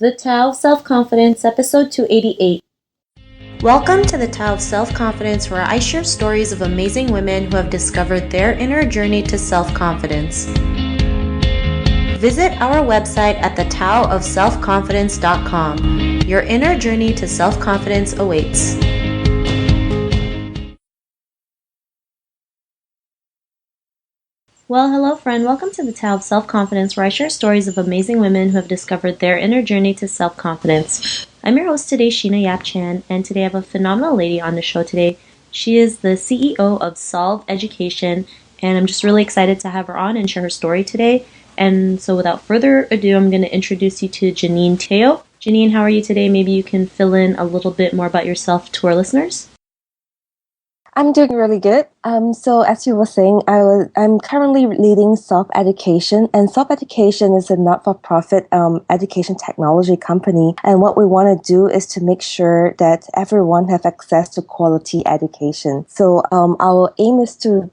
The Tao of Self-Confidence, episode 288. Welcome to the Tao of Self-Confidence, where I share stories of amazing women who have discovered their inner journey to self-confidence. Visit our website at thetaoofselfconfidence.com. Your inner journey to self-confidence awaits. Well, hello friend. Welcome to the Tao of Self-Confidence, where I share stories of amazing women who have discovered their inner journey to self-confidence. I'm your host today, Sheena Yap Chan, and today I have a phenomenal lady on the show today. She is the CEO of Solve Education, and I'm just really excited to have her on and share her story today. And so without further ado, I'm going to introduce you to Janine Teo. Janine, how are you today? Maybe you can fill in a little bit more about yourself to our listeners. I'm doing really good. So as you were saying, I'm currently leading Solve Education, and Solve Education is a not-for-profit education technology company. And what we want to do is to make sure that everyone have access to quality education. So our aim is to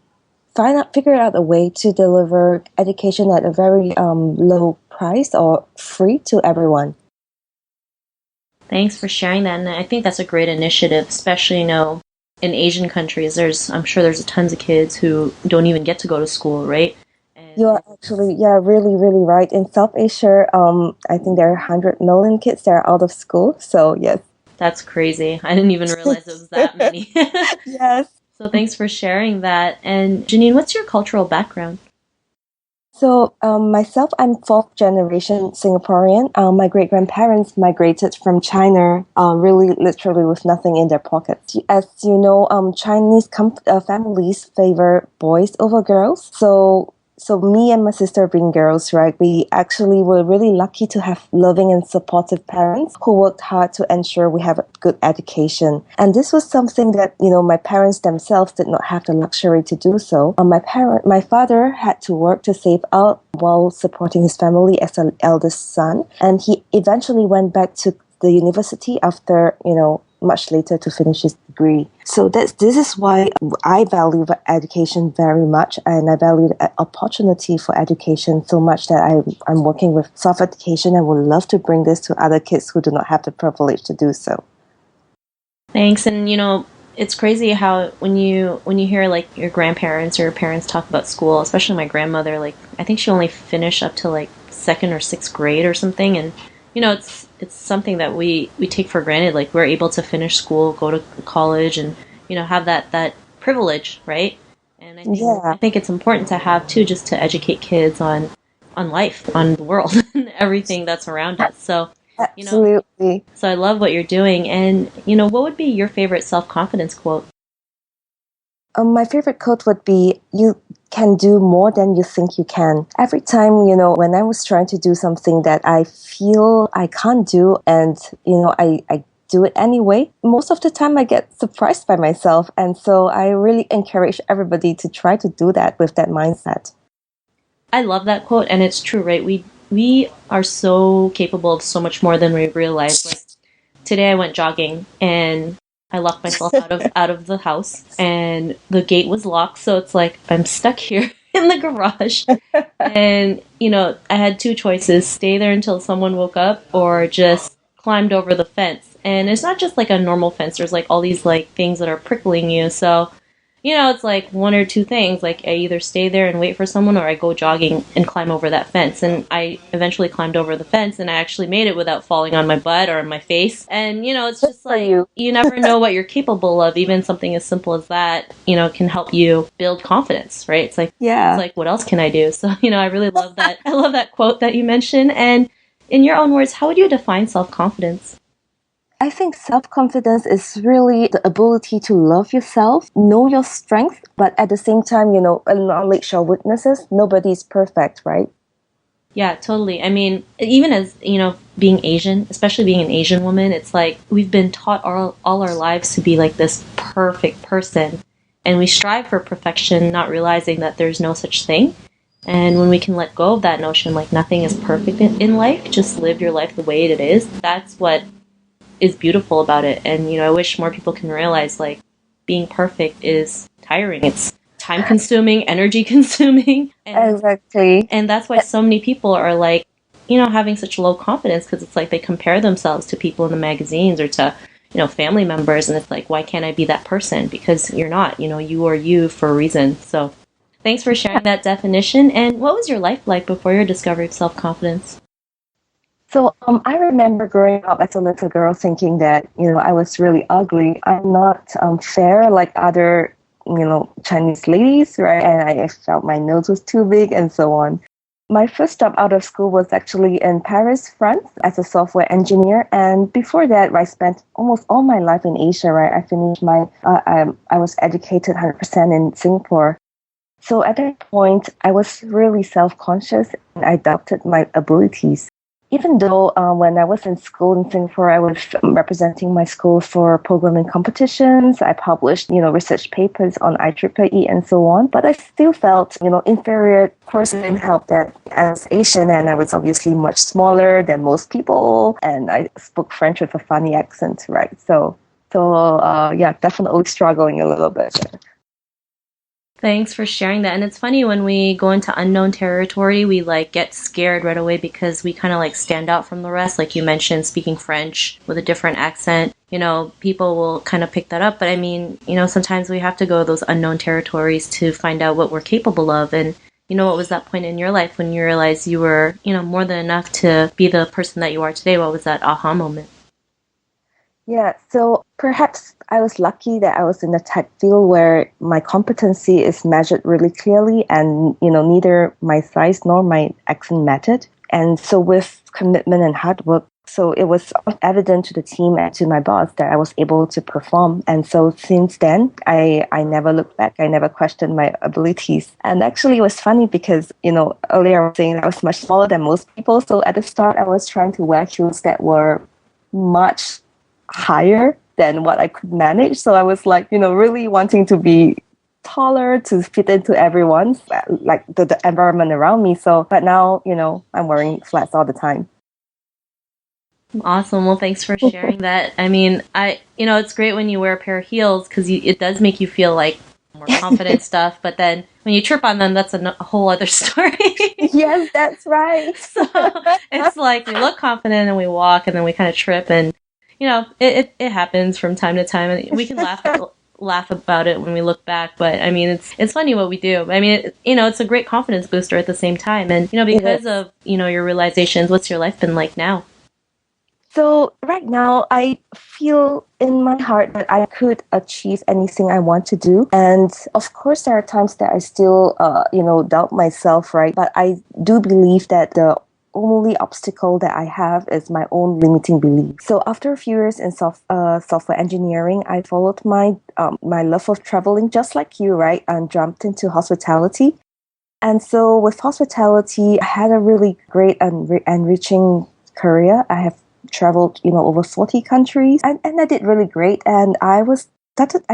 figure out a way to deliver education at a very low price or free to everyone. Thanks for sharing that, and I think that's a great initiative, especially, in Asian countries. I'm sure there's tons of kids who don't even get to go to school, right? You're actually, really, really right. In South Asia, I think there are 100 million kids that are out of school. So, yes. That's crazy. I didn't even realize it was that many. Yes. So thanks for sharing that. And Janine, what's your cultural background? So myself, I'm fourth generation Singaporean. My great-grandparents migrated from China, really literally with nothing in their pockets. As you know, Chinese families favor boys over girls. So me and my sister being girls, right, we actually were really lucky to have loving and supportive parents who worked hard to ensure we have a good education. And this was something that, my parents themselves did not have the luxury to do so. My father had to work to save up while supporting his family as an eldest son. And he eventually went back to the university after, much later to finish his degree. So this is why I value education very much, and I value the opportunity for education so much that I'm working with Solve Education and would love to bring this to other kids who do not have the privilege to do so. Thanks. And it's crazy how when you hear like your grandparents or your parents talk about school, especially my grandmother, like I think she only finished up to like 2nd or 6th grade or something, and it's something that we take for granted. Like we're able to finish school, go to college, and have that privilege, right? And I think it's important to have too, just to educate kids on life, on the world, and everything that's around us. So absolutely. So I love what you're doing. And what would be your favorite self-confidence quote? My favorite quote would be, "You can do more than you think you can." Every time, when I was trying to do something that I feel I can't do and, I do it anyway, most of the time I get surprised by myself. And so I really encourage everybody to try to do that with that mindset. I love that quote, and it's true, right? We are so capable of so much more than we realize. Like today I went jogging and I locked myself out of the house, and the gate was locked, so it's like I'm stuck here in the garage. And I had two choices: stay there until someone woke up, or just climbed over the fence. And it's not just like a normal fence. There's like all these like things that are prickling you. So it's like one or two things. Like I either stay there and wait for someone, or I go jogging and climb over that fence. And I eventually climbed over the fence, and I actually made it without falling on my butt or on my face. And it's just like you never know what you're capable of. Even something as simple as that, can help you build confidence, right? It's like, It's like, what else can I do? So I really love that. I love that quote that you mentioned. And in your own words, how would you define self-confidence? I think self-confidence is really the ability to love yourself, know your strength, but at the same time, acknowledge your weaknesses. Nobody's perfect, right? Yeah, totally. I mean, even as, being Asian, especially being an Asian woman, it's like we've been taught all our lives to be like this perfect person. And we strive for perfection, not realizing that there's no such thing. And when we can let go of that notion, like nothing is perfect in life, just live your life the way it is, that's what is beautiful about it. And I wish more people can realize like being perfect is tiring. It's time consuming, energy consuming. Exactly. And that's why so many people are like having such low confidence because it's like they compare themselves to people in the magazines or to, family members. And it's like, why can't I be that person? Because you're not, you are you for a reason. So thanks for sharing that definition. And what was your life like before your discovery of self-confidence? So I remember growing up as a little girl thinking that, I was really ugly. I'm not fair like other, Chinese ladies, right? And I felt my nose was too big and so on. My first job out of school was actually in Paris, France, as a software engineer. And before that, I spent almost all my life in Asia, right? I finished I was educated 100% in Singapore. So at that point, I was really self-conscious and I doubted my abilities. Even though when I was in school in Singapore, I was representing my school for programming competitions. I published, research papers on IEEE and so on. But I still felt, inferior. Of course, it didn't help that I was Asian and I was obviously much smaller than most people. And I spoke French with a funny accent, right? Yeah, definitely struggling a little bit. Thanks for sharing that. And it's funny when we go into unknown territory, we like get scared right away because we kind of like stand out from the rest. Like you mentioned, speaking French with a different accent, people will kind of pick that up. But I mean, sometimes we have to go those unknown territories to find out what we're capable of. And what was that point in your life when you realized you were, more than enough to be the person that you are today? What was that aha moment? Yeah, so perhaps I was lucky that I was in a tech field where my competency is measured really clearly and, neither my size nor my accent mattered. And so with commitment and hard work, so it was evident to the team and to my boss that I was able to perform. And so since then, I never looked back. I never questioned my abilities. And actually it was funny because, earlier I was saying I was much smaller than most people. So at the start, I was trying to wear shoes that were much higher than what I could manage. So I was like, really wanting to be taller to fit into everyone's, like the environment around me. So, but now, I'm wearing flats all the time. Awesome. Well, thanks for sharing that. I mean, it's great when you wear a pair of heels because it does make you feel like more confident stuff. But then when you trip on them, that's a whole other story. Yes, that's right. So it's like we look confident and we walk and then we kind of trip and it happens from time to time, and we can laugh about it when we look back. But I mean, it's funny what we do. I mean, it's a great confidence booster at the same time. And because of your realizations, what's your life been like now? So right now, I feel in my heart that I could achieve anything I want to do. And of course, there are times that I still, doubt myself, right? But I do believe that the only obstacle that I have is my own limiting belief. So after a few years in software engineering, I followed my love of traveling, just like you, right? And jumped into hospitality. And so with hospitality, I had a really great and enriching career. I have traveled, over 40 countries, and I did really great. And I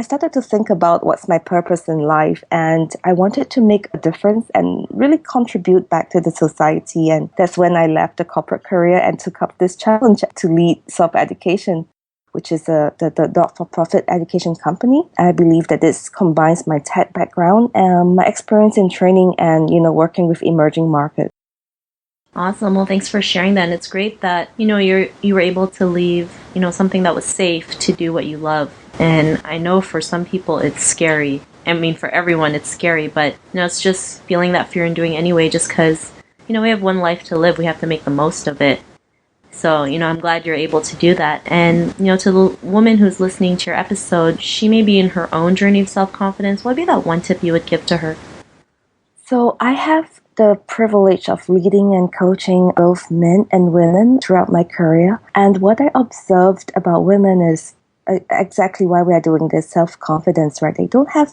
started to think about what's my purpose in life, and I wanted to make a difference and really contribute back to the society. And that's when I left the corporate career and took up this challenge to lead self-education, which is the not-for-profit education company. I believe that this combines my tech background and my experience in training and, working with emerging markets. Awesome. Well, thanks for sharing that. And it's great that, you were able to leave, something that was safe to do what you love. And I know for some people it's scary. I mean, for everyone it's scary, but, it's just feeling that fear and doing anyway just because, we have one life to live. We have to make the most of it. So, I'm glad you're able to do that. And, to the woman who's listening to your episode, she may be in her own journey of self-confidence. What would be that one tip you would give to her? So I have the privilege of leading and coaching both men and women throughout my career. And what I observed about women is exactly why we are doing this self-confidence, right? They don't have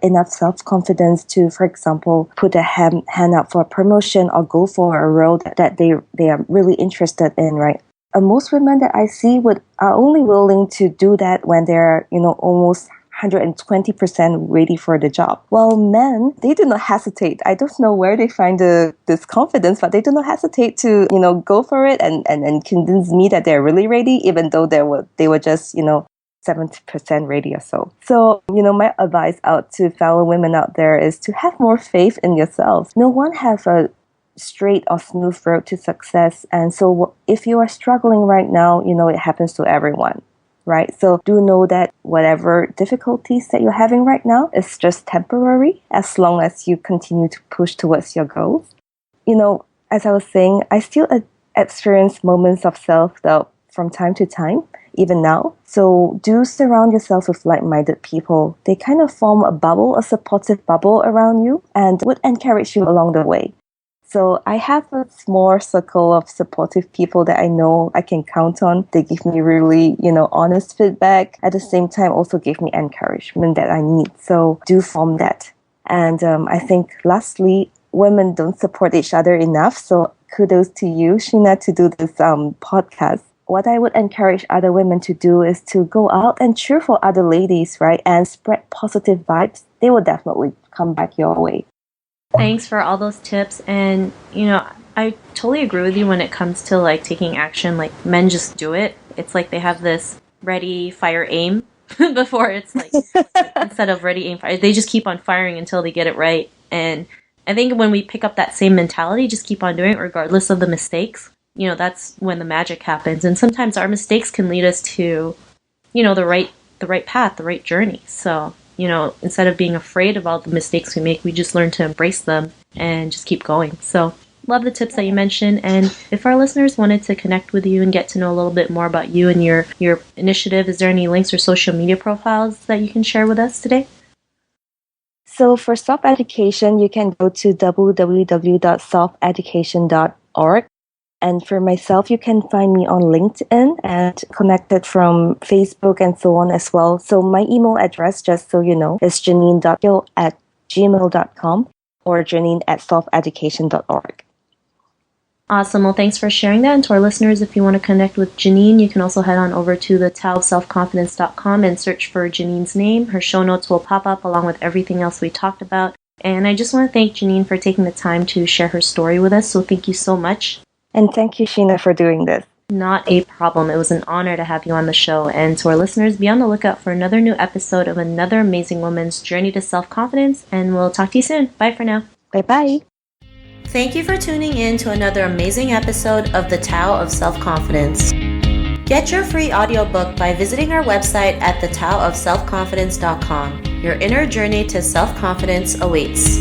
enough self-confidence to, for example, put a hand up for a promotion or go for a role that they are really interested in, right? Most women that I see are only willing to do that when they're, almost 120% ready for the job. While men, they do not hesitate. I don't know where they find this confidence, but they do not hesitate to, go for it and convince me that they're really ready, even though they were just, 70% ready or so. So, my advice out to fellow women out there is to have more faith in yourself. No one have a straight or smooth road to success. And so if you are struggling right now, it happens to everyone, right? So do know that whatever difficulties that you're having right now is just temporary as long as you continue to push towards your goals. As I was saying, I still experience moments of self-doubt from time to time, even now. So do surround yourself with like-minded people. They kind of form a bubble, a supportive bubble around you, and would encourage you along the way. So I have a small circle of supportive people that I know I can count on. They give me really, honest feedback. At the same time, also give me encouragement that I need. So do form that. And I think lastly, women don't support each other enough. So kudos to you, Sheena, to do this podcast. What I would encourage other women to do is to go out and cheer for other ladies, right? And spread positive vibes. They will definitely come back your way. Thanks for all those tips. And, I totally agree with you when it comes to like taking action. Like men just do it. It's like they have this ready, fire, aim before it's like instead of ready, aim, fire, they just keep on firing until they get it right. And I think when we pick up that same mentality, just keep on doing it regardless of the mistakes, that's when the magic happens. And sometimes our mistakes can lead us to, the right path, the right journey. So, instead of being afraid of all the mistakes we make, we just learn to embrace them and just keep going. So love the tips that you mentioned. And if our listeners wanted to connect with you and get to know a little bit more about you and your initiative, is there any links or social media profiles that you can share with us today? So for self-education, you can go to www.selfeducation.org. And for myself, you can find me on LinkedIn and connected from Facebook and so on as well. So my email address, just so you know, is janine.teo@gmail.com or janine@selfeducation.org. Awesome. Well, thanks for sharing that. And to our listeners, if you want to connect with Janine, you can also head on over to the taoofselfconfidence.com and search for Janine's name. Her show notes will pop up along with everything else we talked about. And I just want to thank Janine for taking the time to share her story with us. So thank you so much. And thank you, Sheena, for doing this. Not a problem. It was an honor to have you on the show. And to our listeners, be on the lookout for another new episode of another amazing woman's journey to self-confidence. And we'll talk to you soon. Bye for now. Bye-bye. Thank you for tuning in to another amazing episode of the Tao of Self-Confidence. Get your free audiobook by visiting our website at thetaoofselfconfidence.com. Your inner journey to self-confidence awaits.